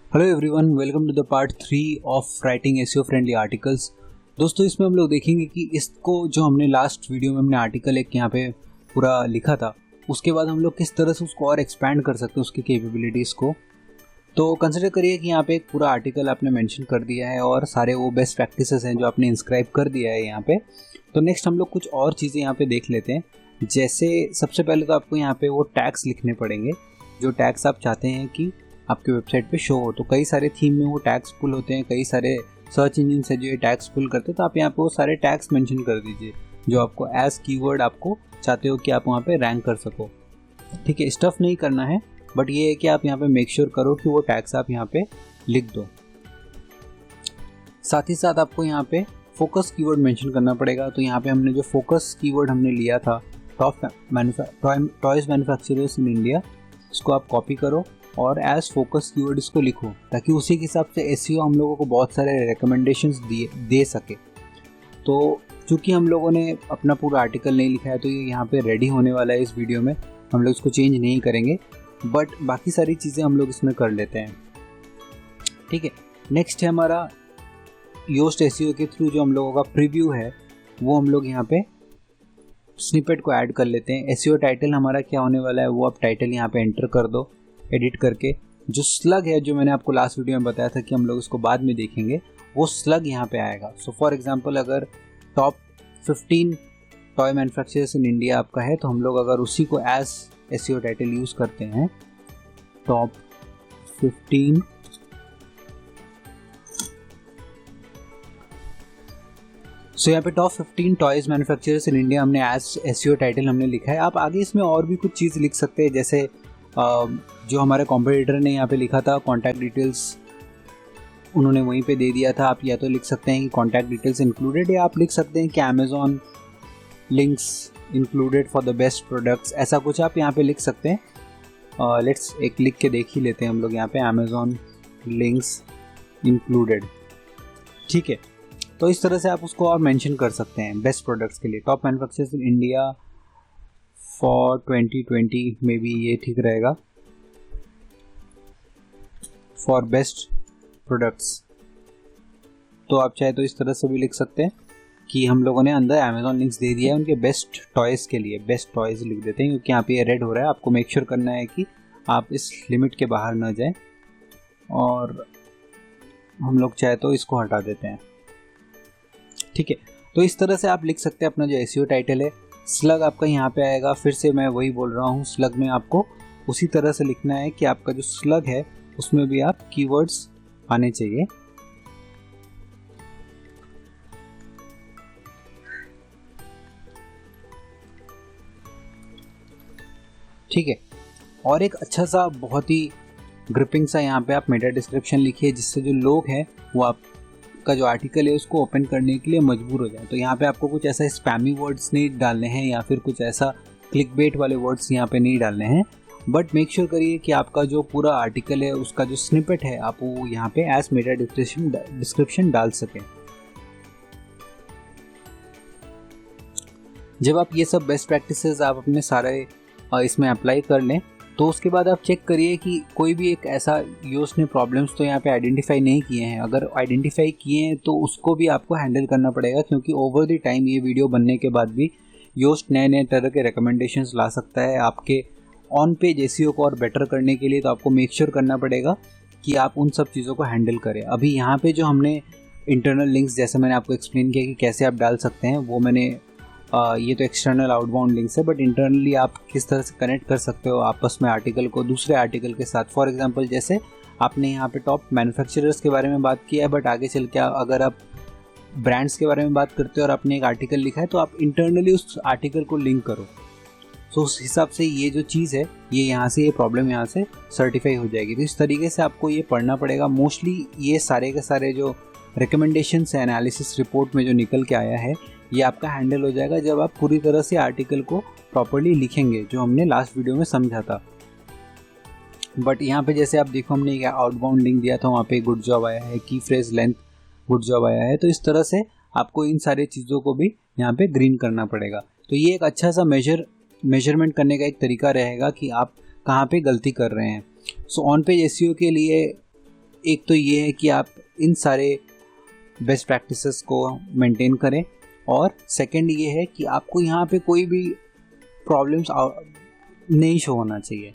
Hello everyone, welcome to the part 3 of writing SEO friendly articles. दोस्तों, इसमें हम लोग देखेंगे कि इसको जो हमने लास्ट वीडियो में हमने आर्टिकल एक यहाँ पे पूरा लिखा था, उसके बाद हम लोग किस तरह से उसको और एक्सपैंड कर सकते हैं उसकी कैपेबिलिटीज़ को। तो कंसिडर करिए कि यहाँ पे एक पूरा आर्टिकल आपने मेंशन कर दिया है और सारे वो बेस्ट प्रैक्टिसेस हैं जो आपने इंस्क्राइब कर दिया है यहाँ पे। तो नेक्स्ट हम लोग कुछ और चीज़ें यहाँ पे देख लेते हैं। जैसे सबसे पहले तो आपको यहाँ पे वो टैग्स लिखने पड़ेंगे, जो टैग्स आप चाहते हैं कि आपके वेबसाइट पे शो हो। तो कई सारे थीम में वो टैग्स पुल होते हैं, कई सारे सर्च इंजन से जो ये टैग्स पुल करते हैं। तो आप यहाँ पे वो सारे टैग्स मेंशन कर दीजिए जो आपको एज कीवर्ड आपको चाहते हो कि आप वहाँ पे रैंक कर सको। ठीक है, स्टफ नहीं करना है, बट ये है कि आप यहाँ पे मेक श्योर करो कि वो टैग्स आप यहाँ पे लिख दो। साथ ही साथ आपको यहाँ पे फोकस कीवर्ड मेंशन करना पड़ेगा। तो यहाँ पे हमने जो फोकस कीवर्ड हमने लिया था, टॉयज मैन्युफैक्चरर्स इन इंडिया, इसको आप कॉपी करो और एज फोकस कीवर्ड इसको लिखो, ताकि उसी के हिसाब से एसईओ हम लोगों को बहुत सारे रिकमेंडेशंस दे सके। तो चूँकि हम लोगों ने अपना पूरा आर्टिकल नहीं लिखा है, तो ये यहाँ पे रेडी होने वाला है इस वीडियो में। हम लोग इसको चेंज नहीं करेंगे, बट बाकी सारी चीज़ें हम लोग इसमें कर लेते हैं। ठीक है, नेक्स्ट है हमारा योस्ट एसईओ के थ्रू जो हम लोगों का प्रीव्यू है, वो हम लोग यहाँ पे स्निपेट को ऐड कर लेते हैं। एसईओ टाइटल हमारा क्या होने वाला है, वो आप टाइटल यहाँ पे एंटर कर दो एडिट करके। जो स्लग है, जो मैंने आपको लास्ट वीडियो में बताया था कि हम लोग इसको बाद में देखेंगे, वो स्लग यहाँ पे आएगा। सो फॉर एग्जांपल, अगर top 15 toy manufacturers in India आपका है, तो हम लोग अगर उसी को एज एसईओ टाइटल यूज़ करते हैं, टॉप 15 सो यहाँ पे top 15 toys manufacturers in India हमने एज एसईओ टाइटल हमने लिखा है। आप आगे इसमें और भी कुछ चीज़ लिख सकते हैं, जैसे जो हमारे कॉम्पिटिटर ने यहाँ पे लिखा था, कॉन्टैक्ट डिटेल्स उन्होंने वहीं पे दे दिया था। आप या तो लिख सकते हैं कि कॉन्टैक्ट डिटेल्स इंक्लूडेड, या आप लिख सकते हैं कि Amazon links included for the best products, ऐसा कुछ आप यहाँ पे लिख सकते हैं। लेट्स एक लिख के देख ही लेते हैं हम लोग यहाँ पे, अमेजॉन लिंक्स इंक्लूडेड। ठीक है, तो इस तरह से आप उसको और मेंशन कर सकते हैं बेस्ट प्रोडक्ट्स के लिए। Top manufacturers in India for 2020 में भी ये ठीक रहेगा, फॉर बेस्ट प्रोडक्ट्स। तो आप चाहे तो इस तरह से भी लिख सकते हैं कि हम लोगों ने अंदर अमेजॉन लिंक्स दे दिया है उनके बेस्ट टॉयज़ के लिए, बेस्ट टॉयज़ लिख देते हैं, क्योंकि यहाँ पे ये रेड हो रहा है। आपको मेक श्योर करना है कि आप इस लिमिट के बाहर ना जाएं, और हम लोग चाहे तो इसको हटा देते हैं। ठीक है, तो इस तरह से आप लिख सकते हैं अपना जो एसईओ टाइटल है। स्लग आपका यहाँ पे आएगा, फिर से मैं वही बोल रहा हूँ, स्लग में आपको उसी तरह से लिखना है कि आपका जो स्लग है उसमें भी आप कीवर्ड्स आने चाहिए। ठीक है, और एक अच्छा सा बहुत ही ग्रिपिंग सा यहाँ पे आप मेटा डिस्क्रिप्शन लिखिए, जिससे जो लोग हैं वो आपका जो आर्टिकल है उसको ओपन करने के लिए मजबूर हो जाए। तो यहाँ पे आपको कुछ ऐसा स्पैमी वर्ड्स नहीं डालने हैं, या फिर कुछ ऐसा क्लिकबेट वाले वर्ड्स यहाँ पे नहीं डालने हैं, बट मेक श्योर करिए कि आपका जो पूरा आर्टिकल है उसका जो स्निपेट है आप वो यहाँ पे एज मेटा डिस्क्रिप्शन डाल सकें। जब आप ये सब बेस्ट प्रैक्टिसेस आप अपने सारे इसमें अप्लाई कर लें, तो उसके बाद आप चेक करिए कि कोई भी एक ऐसा योस्ट ने प्रॉब्लम्स तो यहाँ पे आइडेंटिफाई नहीं किए हैं। अगर आइडेंटिफाई किए हैं तो उसको भी आपको हैंडल करना पड़ेगा, क्योंकि ओवर द टाइम ये वीडियो बनने के बाद भी योस्ट नए नए तरह के रिकमेंडेशंस ला सकता है आपके ऑन पेज एसईओ को और बेटर करने के लिए। तो आपको मेक श्योर करना पड़ेगा कि आप उन सब चीज़ों को हैंडल करें। अभी यहाँ पे जो हमने इंटरनल लिंक्स, जैसे मैंने आपको एक्सप्लेन किया कि कैसे आप डाल सकते हैं, वो मैंने ये तो एक्सटर्नल आउटबाउंड लिंक्स है, बट इंटरनली आप किस तरह से कनेक्ट कर सकते हो आपस में आर्टिकल को दूसरे आर्टिकल के साथ। फॉर एग्जांपल, जैसे आपने यहाँ पे टॉप मैन्युफैक्चरर्स के बारे में बात किया है, बट आगे चल के अगर आप ब्रांड्स के बारे में बात करते हो और आपने एक आर्टिकल लिखा है, तो आप इंटरनली उस आर्टिकल को लिंक करो। तो उस हिसाब से ये जो चीज़ है, ये यहाँ से ये प्रॉब्लम यहाँ से सर्टिफाई हो जाएगी। तो इस तरीके से आपको ये पढ़ना पड़ेगा। मोस्टली ये सारे के सारे जो रिकमेंडेशंस है एनालिसिस रिपोर्ट में जो निकल के आया है, ये आपका हैंडल हो जाएगा जब आप पूरी तरह से आर्टिकल को प्रॉपर्ली लिखेंगे, जो हमने लास्ट वीडियो में समझा था। बट यहाँ पे जैसे आप देखो, हमने एक आउटबाउंड लिंक दिया था, वहाँ पे गुड जॉब आया है, की फ्रेज लेंथ गुड जॉब आया है। तो इस तरह से आपको इन सारी चीज़ों को भी यहाँ पे ग्रीन करना पड़ेगा। तो ये एक अच्छा सा मेजरमेंट करने का एक तरीका रहेगा कि आप कहाँ पे गलती कर रहे हैं। सो ऑन पेज एसईओ के लिए एक तो ये है कि आप इन सारे बेस्ट प्रैक्टिसेस को मेंटेन करें, और सेकंड ये है कि आपको यहाँ पे कोई भी प्रॉब्लम्स नहीं शो होना चाहिए,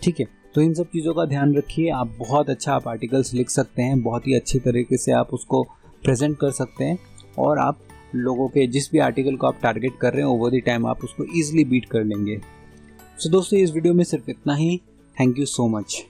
ठीक है। तो इन सब चीज़ों का ध्यान रखिए। आप बहुत अच्छा आप आर्टिकल्स लिख सकते हैं, बहुत ही अच्छी तरीके से आप उसको प्रेजेंट कर सकते हैं, और आप लोगों के जिस भी आर्टिकल को आप टारगेट कर रहे हैं ओवर द टाइम आप उसको ईजिली बीट कर लेंगे। सो दोस्तों, इस वीडियो में सिर्फ इतना ही। Thank you so much.